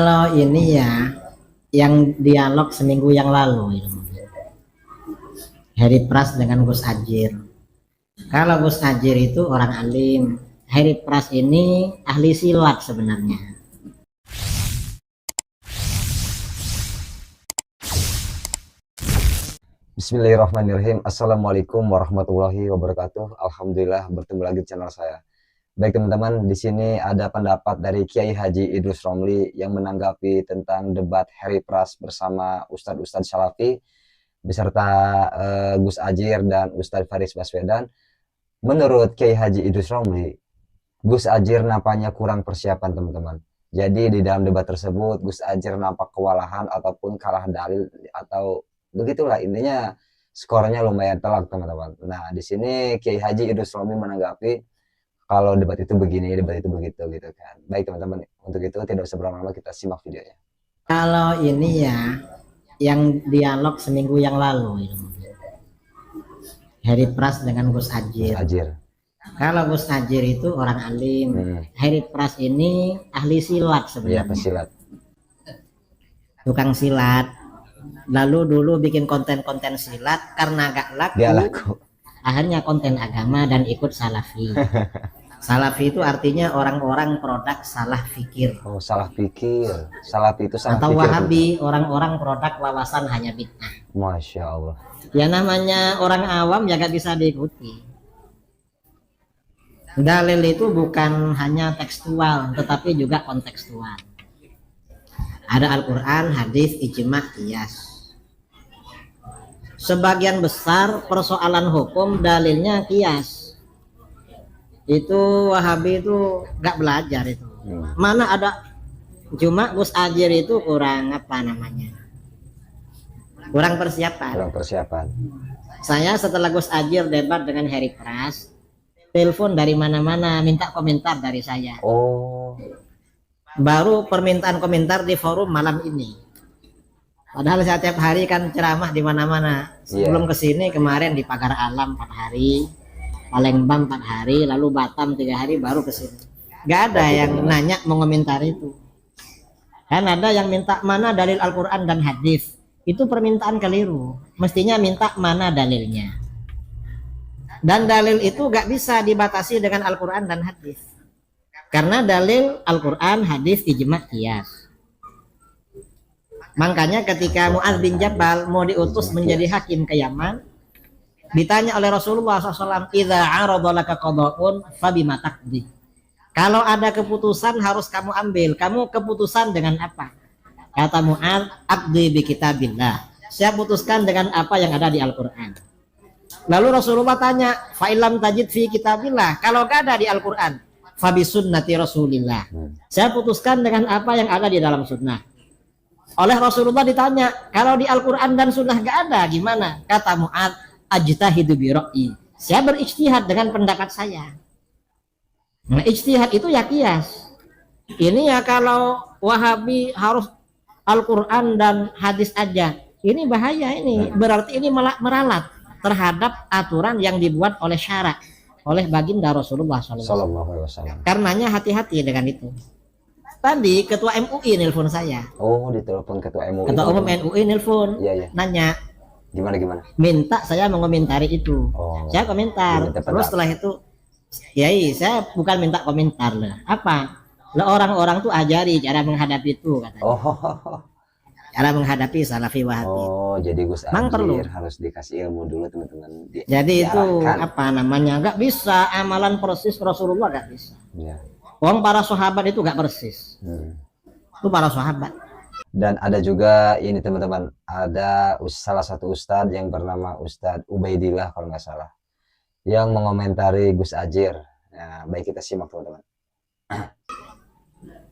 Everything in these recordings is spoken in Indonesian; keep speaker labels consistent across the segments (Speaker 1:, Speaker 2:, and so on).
Speaker 1: Kalau ini ya, yang dialog seminggu yang lalu itu, Heri Pras dengan Gus Adjir. Kalau Gus Adjir itu orang alim, Heri Pras ini ahli silat sebenarnya.
Speaker 2: Bismillahirrahmanirrahim. Assalamualaikum warahmatullahi wabarakatuh. Alhamdulillah bertemu lagi di channel saya. Baik teman-teman, di sini ada pendapat dari Kiai Haji Idrus Romli yang menanggapi tentang debat Heri Pras bersama Ustadz Salafi beserta Gus Adjir dan Ustadz Faris Baswedan. Menurut Kiai Haji Idrus Romli, Gus Adjir nampaknya kurang persiapan teman-teman. Jadi di dalam debat tersebut Gus Adjir nampak kewalahan ataupun kalah dalil atau begitulah, intinya skornya lumayan telak teman-teman. Nah di sini Kiai Haji Idrus Romli menanggapi kalau debat itu begini, debat itu begitu gitu kan. Baik teman-teman, untuk itu tidak usah berlama-lama, kita simak videonya.
Speaker 1: Kalau ini ya, yang dialog seminggu yang lalu itu, Heri Pras dengan Gus Adjir. Kalau Gus Adjir itu orang alim, Heri Pras ini ahli silat sebenarnya.
Speaker 2: Iya, pesilat.
Speaker 1: Tukang silat. Lalu dulu bikin konten-konten silat, karena gak laku, akhirnya konten agama dan ikut Salafi. Salafi itu artinya orang-orang produk salah fikir.
Speaker 2: Oh, salah pikir. Salafi itu salah
Speaker 1: atau
Speaker 2: pikir.
Speaker 1: Wahabi, orang-orang produk wawasan hanya bid'ah.
Speaker 2: Masya Allah.
Speaker 1: Ya namanya orang awam ya gak bisa diikuti. Dalil itu bukan hanya tekstual, tetapi juga kontekstual. Ada Al-Quran, hadis, ijma', qiyas. Sebagian besar persoalan hukum dalilnya qiyas. Itu Wahabi itu gak belajar itu. Mana ada, cuma Gus Adjir itu kurang apa namanya, kurang persiapan. Saya setelah Gus Adjir debat dengan Heri Pras, telepon dari mana-mana minta komentar dari saya.
Speaker 2: Oh,
Speaker 1: baru permintaan komentar di forum malam ini. Padahal saya tiap hari kan ceramah di mana-mana. Sebelum kesini kemarin di Pagar Alam 4 hari, Palembang 4 hari, lalu Batam 3 hari, baru kesini. Gak ada yang nanya mengomentar itu. Kan ada yang minta mana dalil Al-Quran dan hadis. Itu permintaan keliru. Mestinya minta mana dalilnya. Dan dalil itu gak bisa dibatasi dengan Al-Quran dan hadis. Karena dalil Al-Quran, hadis, ijma', qiyas. Makanya ketika Mu'adz bin Jabal mau diutus menjadi hakim ke Yaman, ditanya oleh Rasulullah SAW, "Idza 'arada laka qada'un fabima taqdi?" Kalau ada keputusan harus kamu ambil, kamu keputusan dengan apa? Kata Mu'adz, "Aqdi bi kitabillah." Saya putuskan dengan apa yang ada di Al-Quran. Lalu Rasulullah tanya, "Fa illam tajid fi kitabillah." Kalau gak ada di Al-Quran, fa bi sunnati Rasulillah. Saya putuskan dengan apa yang ada di dalam sunnah. Oleh Rasulullah ditanya, kalau di Al-Quran dan sunnah gak ada, gimana? Kata Mu'adz, "Ajtahidu bi ra'yi." Saya berijtihad dengan pendapat saya. Nah, ijtihad itu ya qiyas. Ini ya kalau Wahabi harus Al-Quran dan hadis aja, ini bahaya ini. Berarti ini meralat terhadap aturan yang dibuat oleh syara, oleh baginda Rasulullah SAW. Karenanya hati-hati dengan itu. Tadi ketua MUI nelpon saya.
Speaker 2: Oh, ditelepon ketua MUI.
Speaker 1: Ketua umum MUI nelpon, nanya.
Speaker 2: Gimana?
Speaker 1: Minta saya mengomentari itu. Saya komentar. Terus setelah itu, Kiai, saya bukan minta komentar lah. Apa? Lah orang-orang tuh ajari cara menghadapi itu katanya. Cara menghadapi Salafi Wahabi.
Speaker 2: Oh, jadi Gus Adjir harus dikasih ilmu dulu teman-teman.
Speaker 1: Jadi itu apa namanya? Gak bisa amalan persis Rasulullah, gak bisa. Wong para sahabat itu gak persis. Itu para sahabat.
Speaker 2: Dan ada juga ini teman-teman, ada salah satu ustadz yang bernama Ustadz Ubaidillah kalau nggak salah, yang mengomentari Gus Adjir. Nah, baik kita simak teman-teman.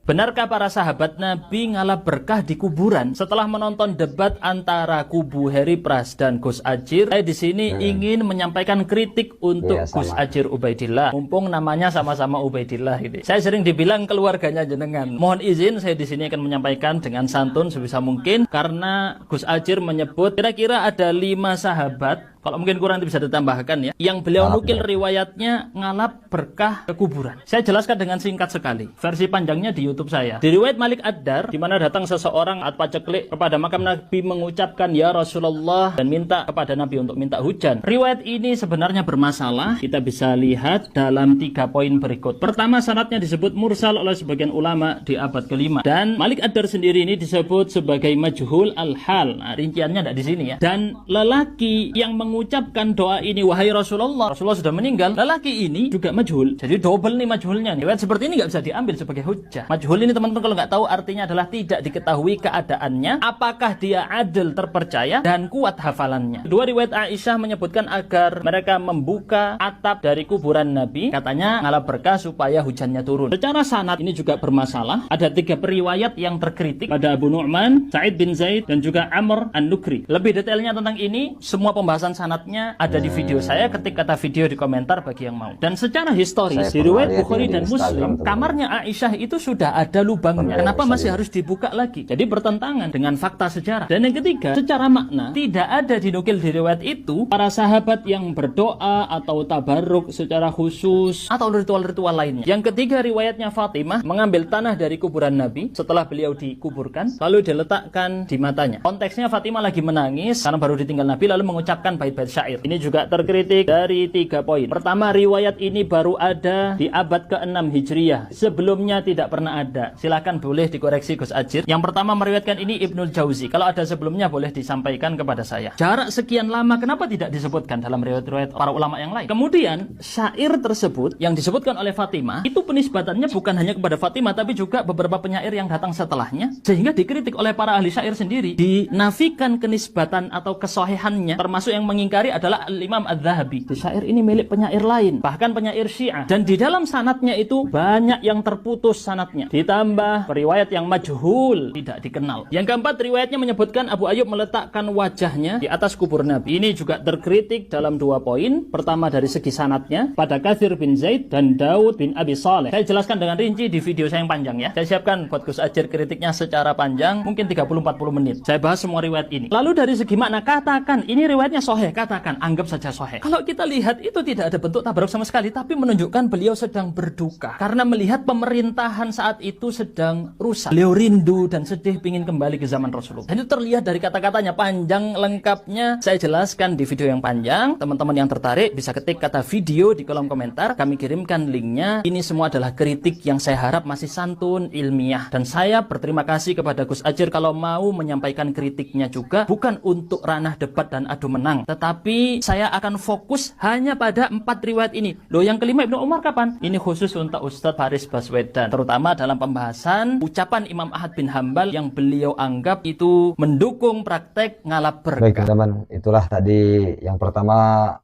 Speaker 3: Benarkah para sahabat Nabi ngalah berkah di kuburan? Setelah menonton debat antara kubu Heri Pras dan Gus Adjir, saya di sini ingin menyampaikan kritik untuk Gus Adjir Ubaidillah. Mumpung namanya sama-sama Ubaidillah ini. Saya sering dibilang keluarganya jenengan. Mohon izin saya di sini akan menyampaikan dengan santun sebisa mungkin, karena Gus Adjir menyebut kira-kira ada 5 sahabat Kalau mungkin kurang itu bisa ditambahkan ya. Yang beliau nukil riwayatnya ngalap berkah ke kuburan. Saya jelaskan dengan singkat sekali. Versi panjangnya di YouTube saya. Di riwayat Malik Ad-Dar, di mana datang seseorang atau paceklik kepada makam Nabi mengucapkan ya Rasulullah dan minta kepada Nabi untuk minta hujan. Riwayat ini sebenarnya bermasalah. Kita bisa lihat dalam 3 poin berikut. Pertama, sanadnya disebut mursal oleh sebagian ulama di abad ke-5. Dan Malik Ad-Dar sendiri ini disebut sebagai majhul al-hal. Nah, rinciannya tidak di sini ya. Dan lelaki yang mengucapkan doa ini, wahai Rasulullah sudah meninggal, lelaki ini juga majhul. Jadi double nih majhulnya nih. Riwayat seperti ini nggak bisa diambil sebagai hujjah. Majhul ini teman-teman kalau nggak tahu artinya adalah tidak diketahui keadaannya, apakah dia adil terpercaya dan kuat hafalannya. Kedua, riwayat Aisyah menyebutkan agar mereka membuka atap dari kuburan Nabi, katanya ngalap berkah supaya hujannya turun. Secara sanad ini juga bermasalah. Ada 3 periwayat yang terkritik pada Abu Nu'man, Sa'id bin Zaid, dan juga Amr An-Nukri. Lebih detailnya tentang ini, semua pembahasan sanadnya ada di video saya, ketik kata video di komentar bagi yang mau. Dan secara historis, di riwayat Bukhari dan Muslim, kamarnya Aisyah itu sudah ada lubangnya. Kenapa masih harus dibuka lagi? Jadi bertentangan dengan fakta sejarah. Dan yang ketiga, secara makna, tidak ada dinukil di riwayat itu para sahabat yang berdoa atau tabarruk secara khusus atau ritual-ritual lainnya. Yang ketiga, riwayatnya Fatimah mengambil tanah dari kuburan Nabi setelah beliau dikuburkan, lalu diletakkan di matanya. Konteksnya Fatimah lagi menangis karena baru ditinggal Nabi, lalu mengucapkan bait-bait syair. Ini juga terkritik dari 3 poin. Pertama, riwayat ini baru ada di abad ke-6 Hijriyah. Sebelumnya tidak pernah ada. Silahkan boleh dikoreksi Gus Ajir. Yang pertama meriwayatkan ini Ibnul Jauzi. Kalau ada sebelumnya boleh disampaikan kepada saya. Jarak sekian lama kenapa tidak disebutkan dalam riwayat-riwayat para ulama yang lain? Kemudian syair tersebut yang disebutkan oleh Fatimah itu penisbatannya bukan hanya kepada Fatimah tapi juga beberapa penyair yang datang setelahnya, sehingga dikritik oleh para ahli syair sendiri. Dinafikan kenisbatan atau kesohihannya, termasuk yang mengingkari adalah Imam Adz-Dzahabi. Syair ini milik penyair lain, bahkan penyair Syiah. Dan di dalam sanatnya itu banyak yang terputus sanatnya. Ditambah periwayat yang majhul, tidak dikenal. Yang keempat, riwayatnya menyebutkan Abu Ayyub meletakkan wajahnya di atas kubur Nabi. Ini juga terkritik dalam 2 poin. Pertama, dari segi sanatnya pada Katsir bin Zaid dan Daud bin Abi Saleh. Saya jelaskan dengan rinci di video saya yang panjang ya. Saya siapkan buat Gus Ajir kritiknya secara panjang, mungkin 30-40 menit. Saya bahas semua riwayat ini. Lalu dari segi makna, katakan ini riwayatnya sahih, katakan, anggap saja sahih. Kalau kita lihat itu tidak ada bentuk tabaruk sama sekali, tapi menunjukkan beliau sedang berduka karena melihat pemerintahan saat itu sedang rusak. Beliau rindu dan sedih ingin kembali ke zaman Rasulullah. Dan itu terlihat dari kata-katanya. Panjang lengkapnya saya jelaskan di video yang panjang. Teman-teman yang tertarik bisa ketik kata video di kolom komentar, kami kirimkan linknya. Ini semua adalah kritik yang saya harap masih santun, ilmiah. Dan saya berterima kasih kepada Gus Ajir kalau mau menyampaikan kritiknya juga, bukan untuk ranah debat dan adu menang, tetapi saya akan fokus hanya pada 4 riwayat ini. Loh, yang kelima Ibnu Umar kapan? Ini khusus untuk Ustadz Faris Baswedan, terutama dalam pembahasan ucapan Imam Ahmad bin Hambal yang beliau anggap itu mendukung praktek ngalap berkah.
Speaker 2: Baik teman-teman, itulah tadi yang pertama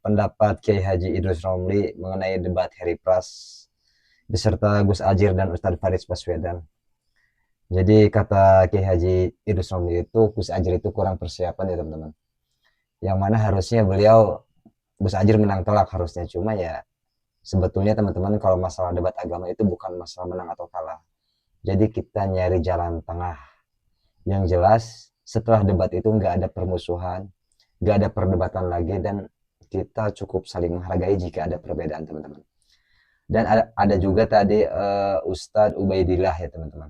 Speaker 2: pendapat Kiai Haji Idrus Romli mengenai debat Heri Pras beserta Gus Ajir dan Ustadz Faris Baswedan. Jadi kata Kiai Haji Idrus Romli itu, Gus Ajir itu kurang persiapan ya teman-teman. Yang mana harusnya beliau, Gus Ajir menang telak harusnya. Cuma ya sebetulnya teman-teman kalau masalah debat agama itu bukan masalah menang atau kalah. Jadi kita nyari jalan tengah. Yang jelas setelah debat itu nggak ada permusuhan, nggak ada perdebatan lagi, dan kita cukup saling menghargai jika ada perbedaan teman-teman. Dan ada juga tadi Ustadz Ubaidillah ya teman-teman,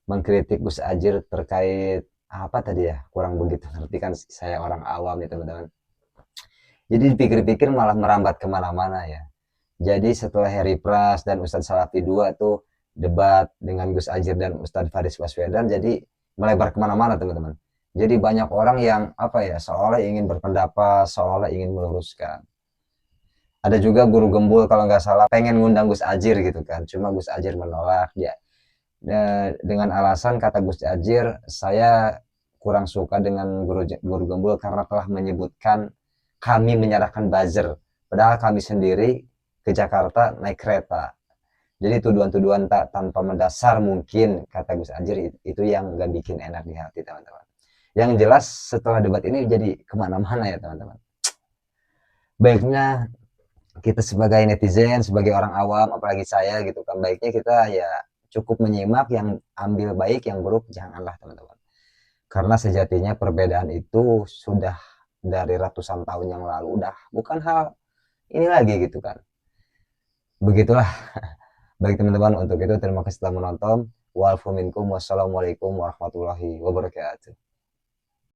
Speaker 2: mengkritik Gus Ajir terkait apa tadi ya, kurang begitu ngerti kan, saya orang awam ya teman-teman. Jadi dipikir-pikir malah merambat kemana-mana ya. Jadi setelah Heri Pras dan Ustadz Salafi 2 tuh debat dengan Gus Ajir dan Ustadz Faris Baswedan, jadi melebar kemana-mana teman-teman. Jadi banyak orang yang apa ya, seolah ingin berpendapat, seolah ingin meluruskan. Ada juga guru gembul kalau nggak salah pengen ngundang Gus Ajir gitu kan, cuma Gus Ajir menolak ya. Dengan alasan kata Gus Ajir, saya kurang suka dengan guru gembul karena telah menyebutkan kami menyerahkan buzzer, padahal kami sendiri ke Jakarta naik kereta. Jadi tuduhan-tuduhan tanpa mendasar mungkin kata Gus Ajir itu yang nggak bikin enak di hati teman-teman. Yang jelas setelah debat ini jadi kemana-mana ya teman-teman. Baiknya kita sebagai netizen, sebagai orang awam, apalagi saya gitu kan, baiknya kita ya cukup menyimak, yang ambil baik, yang buruk janganlah teman-teman. Karena sejatinya perbedaan itu sudah dari ratusan tahun yang lalu udah bukan hal ini lagi gitu kan. Begitulah. Baik teman-teman, untuk itu terima kasih telah menonton. Wassalamualaikum warahmatullahi wabarakatuh.